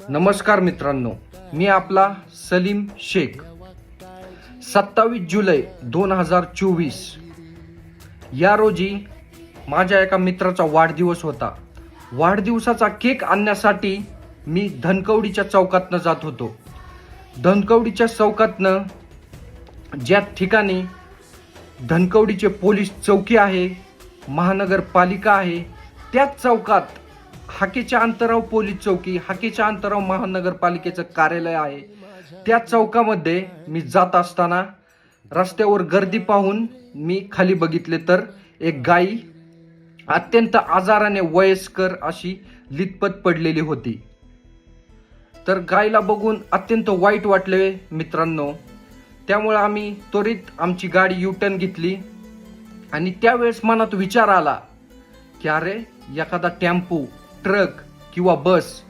नमस्कार मित्रांनो, मी आपला सलीम शेख. 27 जुलै 2024 या रोजी माझ्या एका मित्राचा वाढदिवस होता. वाढदिवसाचा केक आणण्यासाठी मी धनकवडीच्या चौकातनं जात होतो. धनकवडीच्या चौकातनं ज्या ठिकाणी धनकवडीचे पोलीस चौकी आहे, महानगरपालिका आहे, त्याच चौकात हाकेच्या अंतरावर पोलीस चौकी, हाकेच्या अंतरावर महानगरपालिकेचं कार्यालय आहे. त्या चौकामध्ये मी जात असताना रस्त्यावर गर्दी पाहून मी खाली बघितले तर एक गाई अत्यंत आजाराने वयस्कर अशी लितपत पडलेली होती. तर गायीला बघून अत्यंत वाईट वाटले मित्रांनो. त्यामुळे आम्ही त्वरित आमची गाडी युटर्न घेतली आणि त्यावेळेस मनात विचार आला की अरे, एखादा टेम्पो, ट्रक किंवा बस